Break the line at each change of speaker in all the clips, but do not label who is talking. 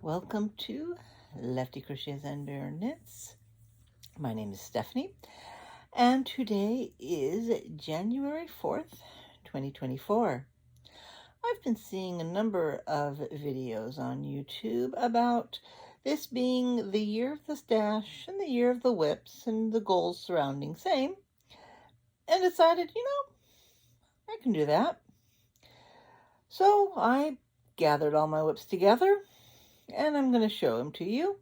Welcome to Lefty Crochets and Bear Knits. My name is Stephanie, and today is January 4th, 2024. I've been seeing a number of videos on YouTube about this being the year of the stash and the year of the whips and the goals surrounding same, and decided, I can do that. So I gathered all my whips together, and I'm going to show them to you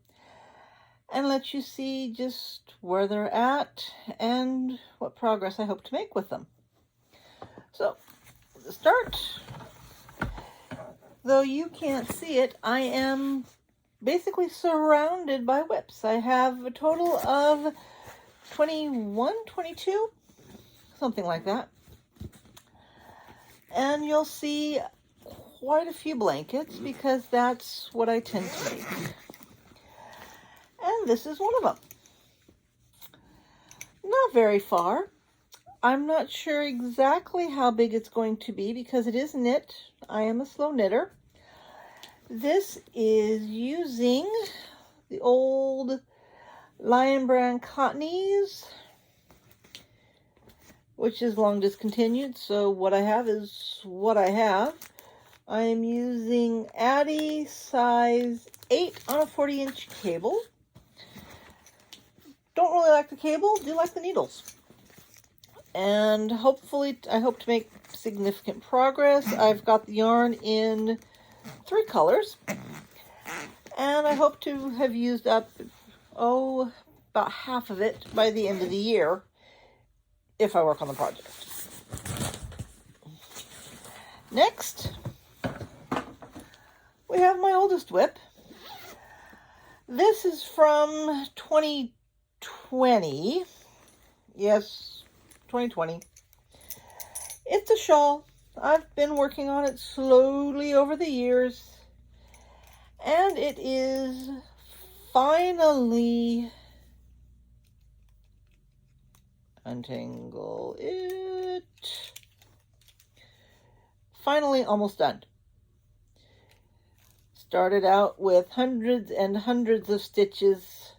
and let you see just where they're at and what progress I hope to make with them. So, to start, though you can't see it, I am basically surrounded by whips. I have a total of 21, 22, something like that. And you'll see quite a few blankets because that's what I tend to make. And this is one of them. Not very far. I'm not sure exactly how big it's going to be because it is knit. I am a slow knitter. This is using the old Lion Brand Cottonies, which is long discontinued, so what I have is what I have. I am using Addi size 8 on a 40-inch cable. Don't really like the cable, do like the needles. And hopefully, I hope to make significant progress. I've got the yarn in 3 colors. And I hope to have used up, about half of it by the end of the year, if I work on the project. Next, we have my oldest whip. This is from 2020. Yes, 2020. It's a shawl. I've been working on it slowly over the years. And it is finally, untangle it, finally almost done. Started out with hundreds and hundreds of stitches,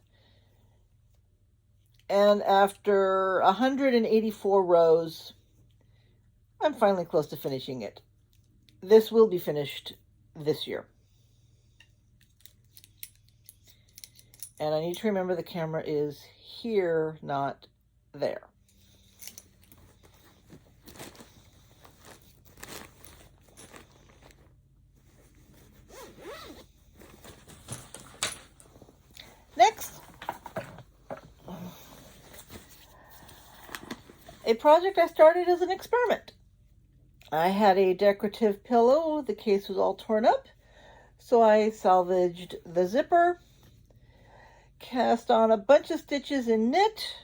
and after 184 rows, I'm finally close to finishing it. This will be finished this year. And I need to remember the camera is here, not there. Next, a project I started as an experiment. I had a decorative pillow. The case was all torn up, so I salvaged the zipper, cast on a bunch of stitches in knit,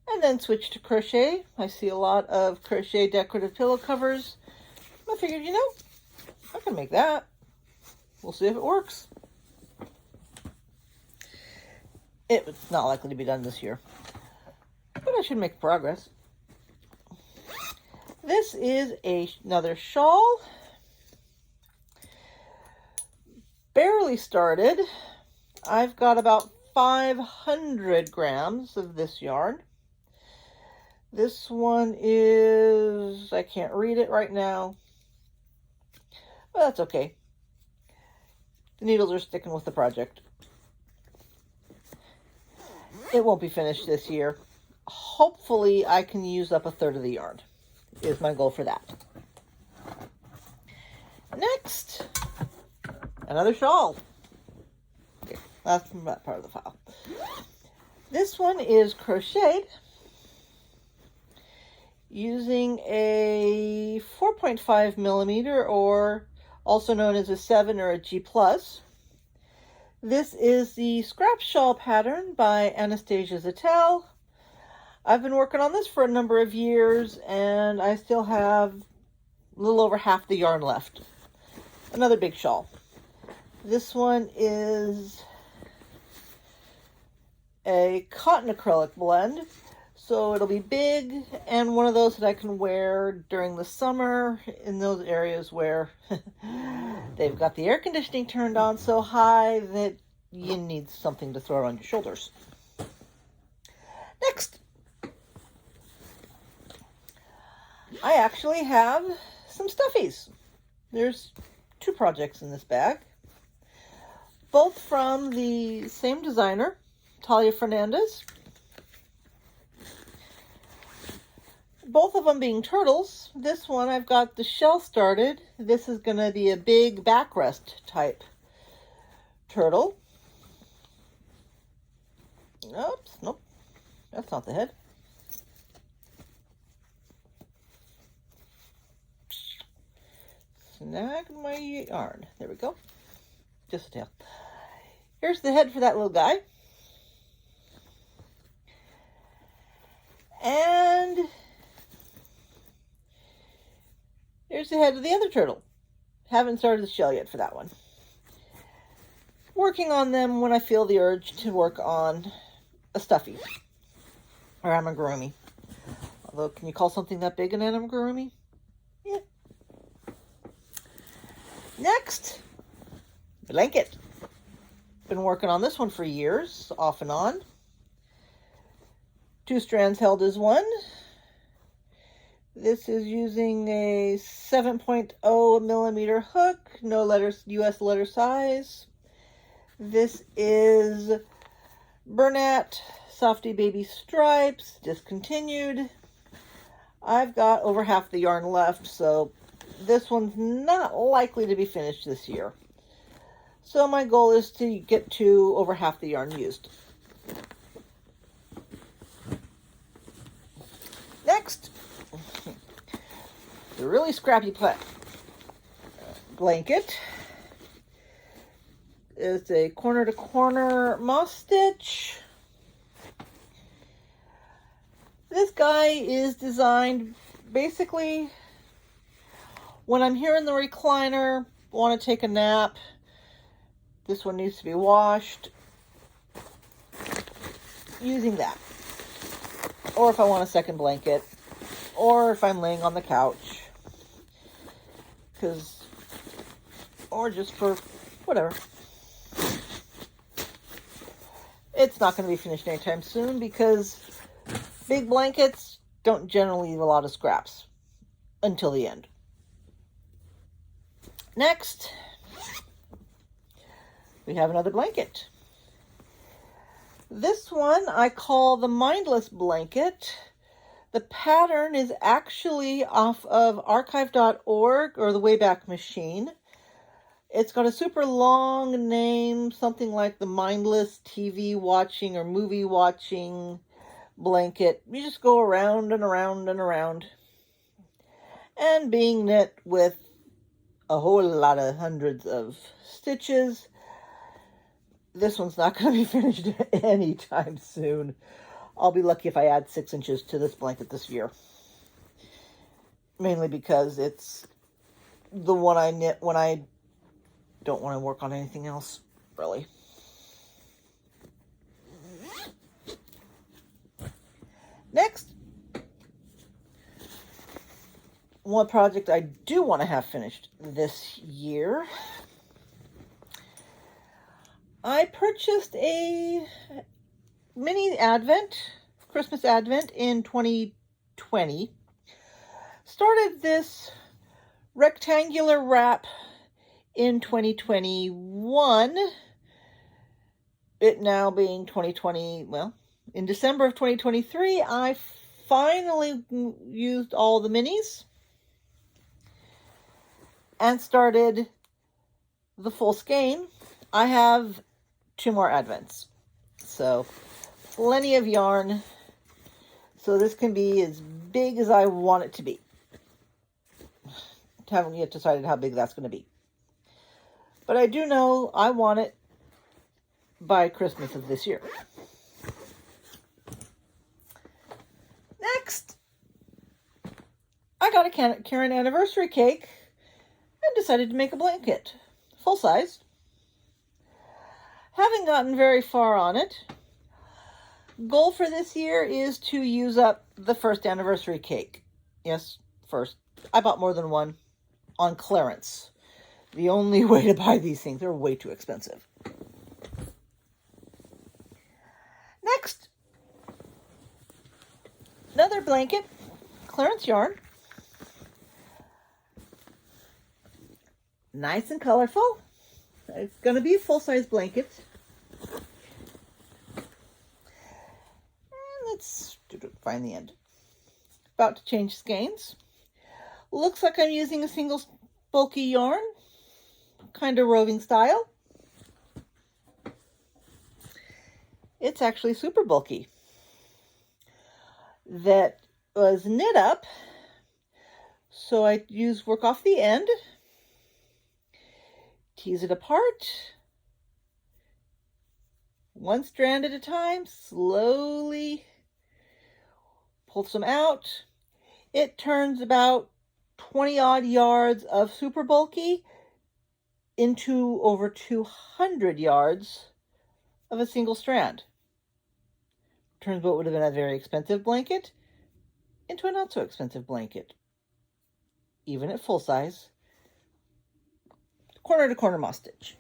and then switched to crochet. I see a lot of crochet decorative pillow covers. I figured, I can make that. We'll see if it works. It's not likely to be done this year, but I should make progress. This is another shawl. Barely started. I've got about 500 grams of this yarn. This one is, I can't read it right now, but that's okay. The needles are sticking with the project. It won't be finished this year. Hopefully I can use up 1/3 of the yarn, is my goal for that. Next, another shawl. Okay, that's from that part of the file. This one is crocheted using a 4.5 millimeter, or also known as a 7 or a G+. This is the Scrap Shawl pattern by Anastasia Zattel. I've been working on this for a number of years, and I still have a little over half the yarn left. Another big shawl. This one is a cotton acrylic blend, So it'll be big and one of those that I can wear during the summer in those areas where they've got the air conditioning turned on so high that you need something to throw around your shoulders. Next, I actually have some stuffies. There's 2 projects in this bag, both from the same designer, Talia Fernandez. Both of them being turtles. This one I've got the shell started. This is going to be a big backrest type turtle. Oops, nope, that's not the head. Snag my yarn. There we go. Just a tail. Here's the head for that little guy. And here's the head of the other turtle. Haven't started the shell yet for that one. Working on them when I feel the urge to work on a stuffy or amigurumi. Although, can you call something that big an amigurumi? Yeah. Next, blanket. Been working on this one for years, off and on. 2 strands held as one. This is using a 7.0 millimeter hook, no letters, US letter size. This is Bernat Softy Baby Stripes, discontinued. I've got over half the yarn left, so this one's not likely to be finished this year. So my goal is to get to over half the yarn used. Next, the really scrappy blanket is a corner to corner moss stitch. This guy is designed basically when I'm here in the recliner, want to take a nap. This one needs to be washed. Using that. Or if I want a second blanket. Or if I'm laying on the couch. Or just for whatever. It's not going to be finished anytime soon because big blankets don't generally leave a lot of scraps until the end. Next, we have another blanket. This one I call the Mindless Blanket. The pattern is actually off of archive.org or the Wayback Machine. It's got a super long name, something like the Mindless TV Watching or Movie Watching Blanket. You just go around and around and around. And being knit with a whole lot of hundreds of stitches, this one's not going to be finished anytime soon. I'll be lucky if I add 6 inches to this blanket this year. Mainly because it's the one I knit when I don't want to work on anything else, really. Next, one project I do want to have finished this year. I purchased a mini Advent, Christmas Advent in 2020. Started this rectangular wrap in 2021. It now being 2020, well, in December of 2023, I finally used all the minis and started the full skein. I have 2 more Advents, so plenty of yarn. So this can be as big as I want it to be. Haven't yet decided how big that's going to be. But I do know I want it by Christmas of this year. Next, I got a Karen anniversary cake and decided to make a blanket, full size. Haven't gotten very far on it. Goal for this year is to use up the first anniversary cake. Yes, first. I bought more than one on clearance. The only way to buy these things, they're way too expensive. Next, another blanket, clearance yarn. Nice and colorful. It's going to be a full-size blanket. And let's find the end. About to change skeins. Looks like I'm using a single bulky yarn, kind of roving style. It's actually super bulky. That was knit up, so I work off the end, tease it apart, one strand at a time, slowly pull some out. It turns about 20 odd yards of super bulky into over 200 yards of a single strand. Turns what would have been a very expensive blanket into a not so expensive blanket, even at full size, corner to corner moss stitch.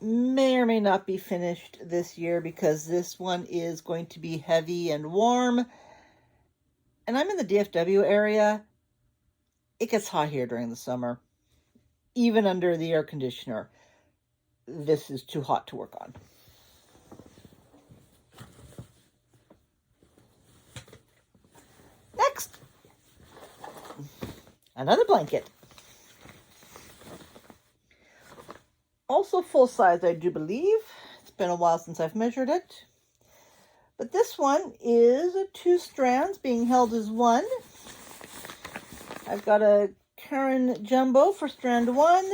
May or may not be finished this year because this one is going to be heavy and warm, and I'm in the DFW area. It gets hot here during the summer, even under the air conditioner. This is too hot to work on. Next, another blanket. Also full size, I do believe. It's been a while since I've measured it. But this one is 2 strands being held as one. I've got a Caron Jumbo for strand 1.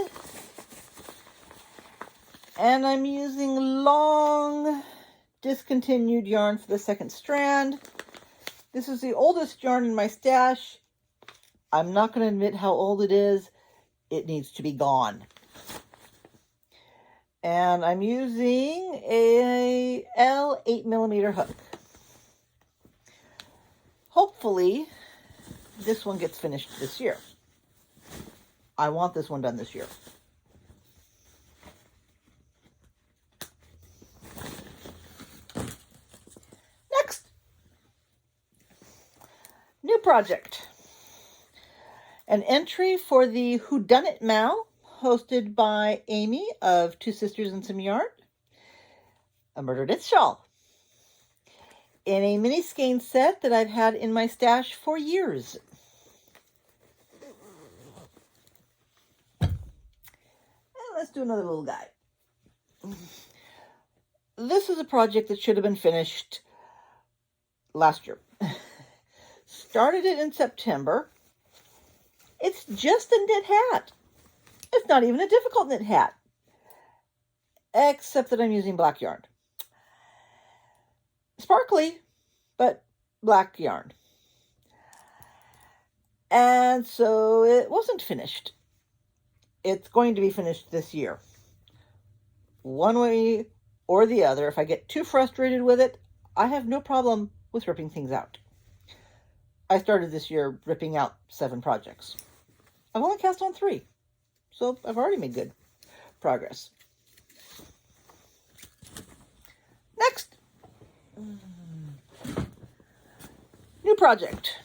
And I'm using long discontinued yarn for the second strand. This is the oldest yarn in my stash. I'm not going to admit how old it is. It needs to be gone. And I'm using a L 8mm hook. Hopefully, this one gets finished this year. I want this one done this year. Next, new project. An entry for the Whodunnit Mal, hosted by Amy of Two Sisters and Some Yarn. A Murder Knit Shawl. In a mini skein set that I've had in my stash for years. And let's do another little guy. This is a project that should have been finished last year. Started it in September. It's just a knit hat. It's not even a difficult knit hat, except that I'm using black yarn. Sparkly, but black yarn. And so it wasn't finished. It's going to be finished this year. One way or the other. If I get too frustrated with it, I have no problem with ripping things out. I started this year ripping out 7 projects. I've only cast on 3, so I've already made good progress. Next, new project.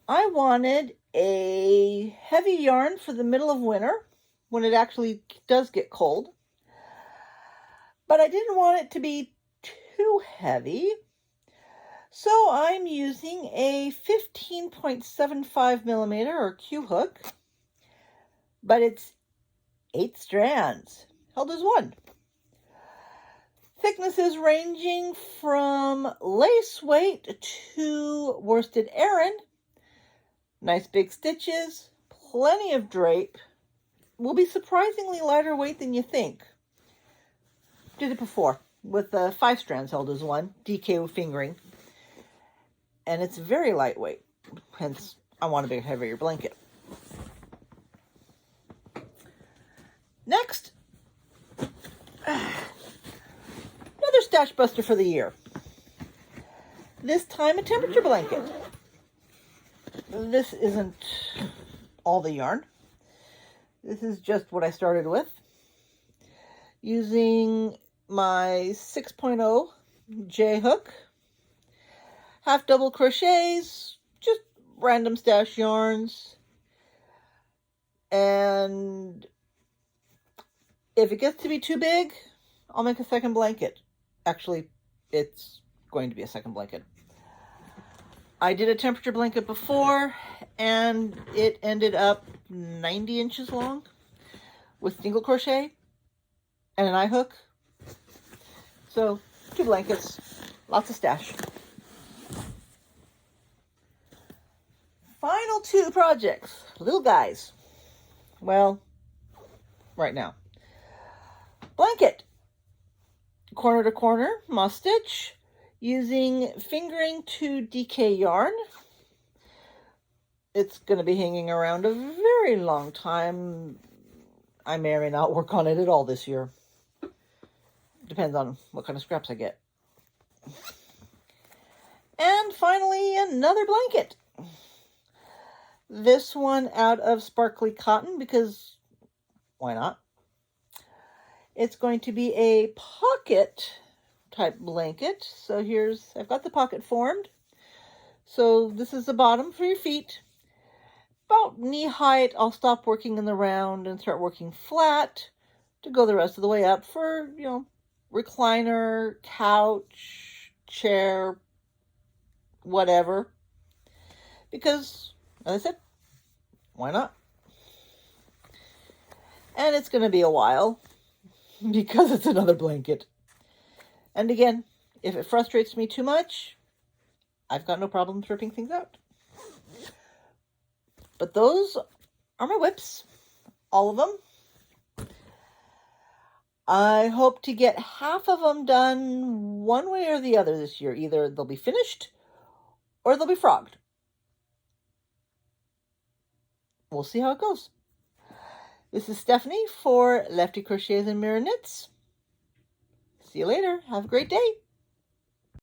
I wanted a heavy yarn for the middle of winter when it actually does get cold, but I didn't want it to be too heavy, so I'm using a 15.75mm or Q hook, but it's 8 strands held as one. Thicknesses ranging from lace weight to worsted Aran. Nice big stitches, plenty of drape. Will be surprisingly lighter weight than you think. Did it before with 5 strands held as one, DK fingering. And it's very lightweight, hence I want a big heavier blanket. Next, another stash buster for the year. This time a temperature blanket. This isn't all the yarn. This is just what I started with. Using my 6.0 J hook, half double crochets, just random stash yarns. And if it gets to be too big, I'll make a second blanket. Actually, it's going to be a second blanket. I did a temperature blanket before, and it ended up 90 inches long with single crochet and an eye hook. So, 2 blankets, lots of stash. Final 2 projects, little guys. Well, right now. Blanket, corner to corner, moss stitch, using fingering 2 DK yarn. It's going to be hanging around a very long time. I may or may not work on it at all this year. Depends on what kind of scraps I get. And finally, another blanket. This one out of sparkly cotton, because why not? It's going to be a pocket type blanket. So I've got the pocket formed. So this is the bottom for your feet. About knee height, I'll stop working in the round and start working flat to go the rest of the way up for, recliner, couch, chair, whatever. Because, as I said, why not? And it's going to be a while because it's another blanket. And again, if it frustrates me too much, I've got no problem ripping things out. But those are my whips, all of them. I hope to get half of them done one way or the other this year. Either they'll be finished or they'll be frogged. We'll see how it goes. This is Stephanie for Lefty Crochets and Mirror Knits. See you later. Have a great day.